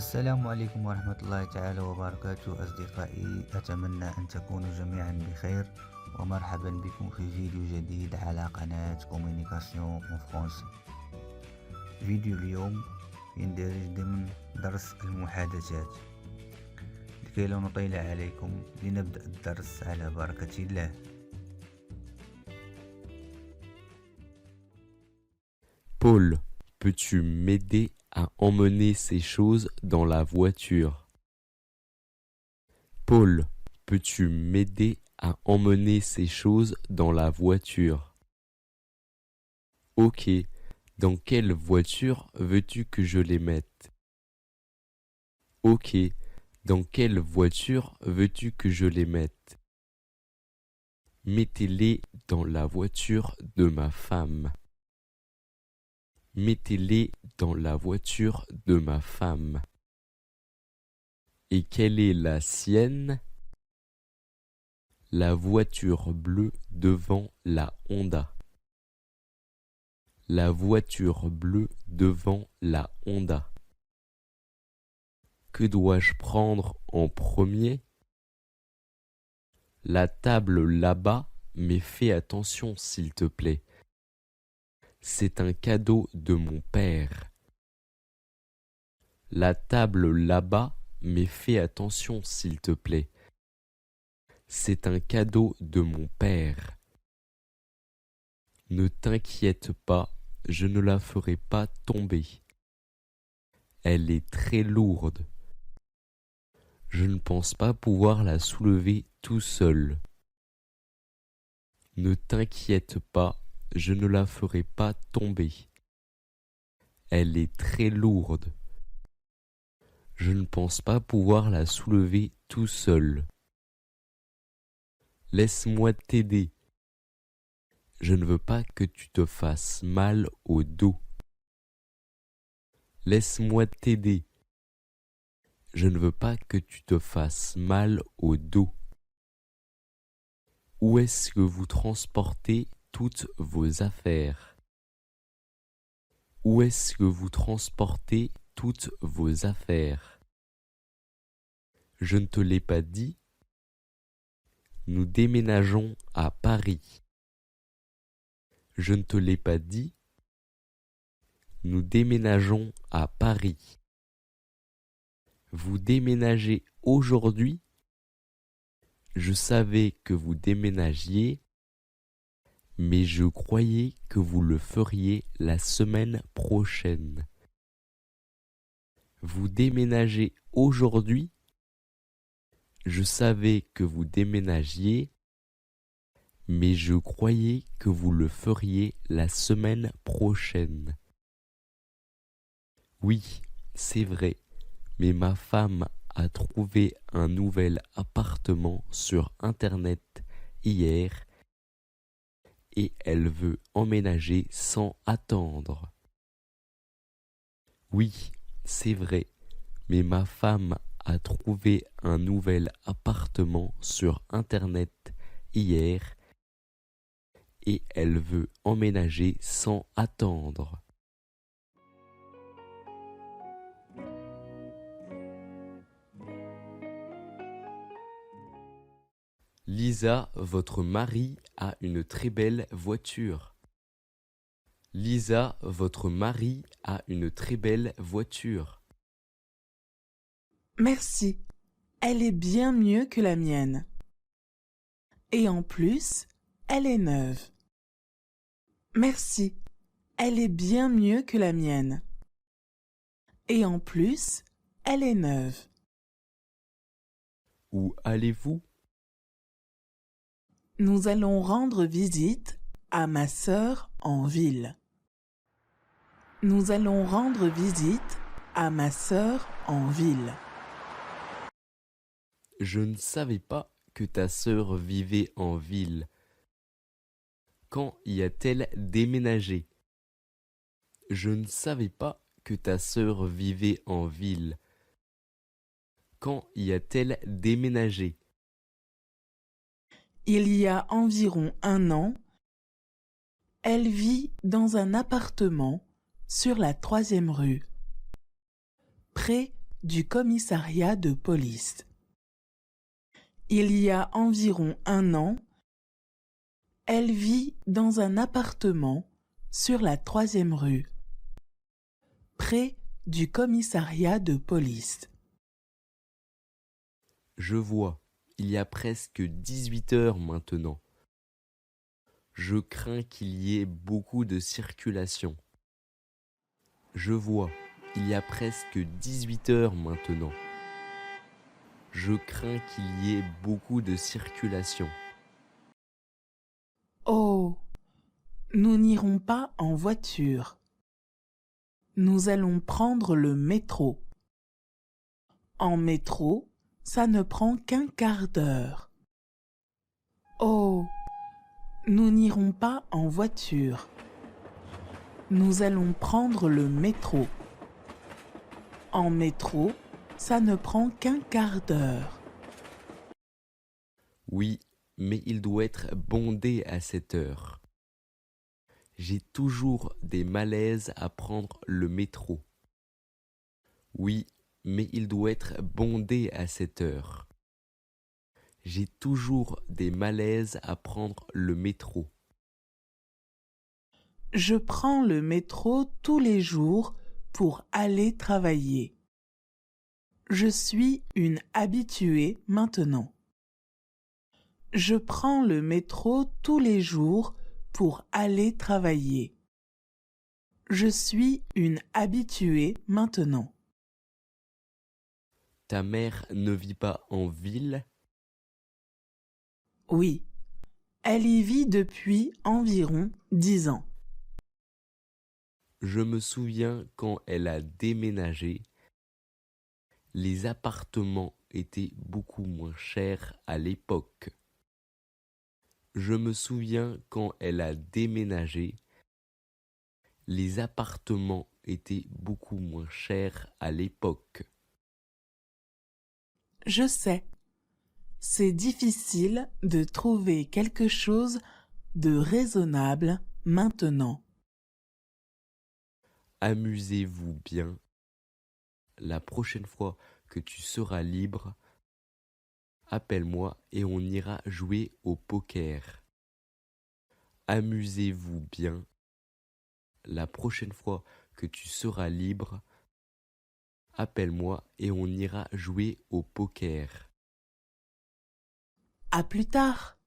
السلام عليكم ورحمة الله تعالى وبركاته أصدقائي، أتمنى أن تكونوا جميعا بخير، ومرحبا بكم في فيديو جديد على قناة كوميونيكاسيون اون فرونسي. فيديو اليوم يندرج ضمن درس المحادثات. لكي لا نطيل عليكم لنبدأ الدرس على بركة الله. Paul, peux-tu m'aider à emmener ces choses dans la voiture? Paul, peux-tu m'aider à emmener ces choses dans la voiture? Ok, dans quelle voiture veux-tu que je les mette? Ok, dans quelle voiture veux-tu que je les mette? Mettez-les dans la voiture de ma femme. Mettez-les dans la voiture de ma femme. Et quelle est la sienne? La voiture bleue devant la Honda. La voiture bleue devant la Honda. Que dois-je prendre en premier? La table là-bas, mais fais attention s'il te plaît. C'est un cadeau de mon père. La table là-bas, mais fais attention s'il te plaît. C'est un cadeau de mon père. Ne t'inquiète pas, je ne la ferai pas tomber. Elle est très lourde. Je ne pense pas pouvoir la soulever tout seul. Ne t'inquiète pas, je ne la ferai pas tomber. Elle est très lourde. Je ne pense pas pouvoir la soulever tout seul. Laisse-moi t'aider. Je ne veux pas que tu te fasses mal au dos. Laisse-moi t'aider. Je ne veux pas que tu te fasses mal au dos. Où est-ce que vous transportez toutes vos affaires? Où est-ce que vous transportez toutes vos affaires? Je ne te l'ai pas dit? Nous déménageons à Paris. Je ne te l'ai pas dit? Nous déménageons à Paris. Vous déménagez aujourd'hui? Je savais que vous déménagiez, mais je croyais que vous le feriez la semaine prochaine. Vous déménagez aujourd'hui? Je savais que vous déménagiez, mais je croyais que vous le feriez la semaine prochaine. Oui, c'est vrai, mais ma femme a trouvé un nouvel appartement sur Internet hier et elle veut emménager sans attendre. Oui, c'est vrai, mais ma femme a trouvé un nouvel appartement sur Internet hier et elle veut emménager sans attendre. Lisa, votre mari a une très belle voiture. Lisa, votre mari a une très belle voiture. Merci, elle est bien mieux que la mienne. Et en plus, elle est neuve. Merci, elle est bien mieux que la mienne. Et en plus, elle est neuve. Où allez-vous? Nous allons rendre visite à ma sœur en ville. Nous allons rendre visite à ma sœur en ville. Je ne savais pas que ta sœur vivait en ville. Quand y a-t-elle déménagé? Je ne savais pas que ta sœur vivait en ville. Quand y a-t-elle déménagé? Il y a environ 1 an, elle vit dans un appartement sur la 3e rue, près du commissariat de police. Il y a environ 1 an, elle vit dans un appartement sur la 3e rue, près du commissariat de police. Je vois, il y a presque 18 heures maintenant. Je crains qu'il y ait beaucoup de circulation. Je vois, il y a presque 18 heures maintenant. Je crains qu'il y ait beaucoup de circulation. Oh, nous n'irons pas en voiture. Nous allons prendre le métro. En métro, ça ne prend qu'un quart d'heure. Oh, nous n'irons pas en voiture. Nous allons prendre le métro. En métro, ça ne prend qu'un quart d'heure. Oui, mais il doit être bondé à cette heure. J'ai toujours des malaises à prendre le métro. Oui, mais il doit être bondé à cette heure. J'ai toujours des malaises à prendre le métro. Je prends le métro tous les jours pour aller travailler. Je suis une habituée maintenant. Je prends le métro tous les jours pour aller travailler. Je suis une habituée maintenant. Ta mère ne vit pas en ville? Oui, elle y vit depuis environ 10 ans. Je me souviens quand elle a déménagé, les appartements étaient beaucoup moins chers à l'époque. Je me souviens quand elle a déménagé, les appartements étaient beaucoup moins chers à l'époque. Je sais, c'est difficile de trouver quelque chose de raisonnable maintenant. Amusez-vous bien. La prochaine fois que tu seras libre, appelle-moi et on ira jouer au poker. Amusez-vous bien. La prochaine fois que tu seras libre, appelle-moi et on ira jouer au poker. À plus tard!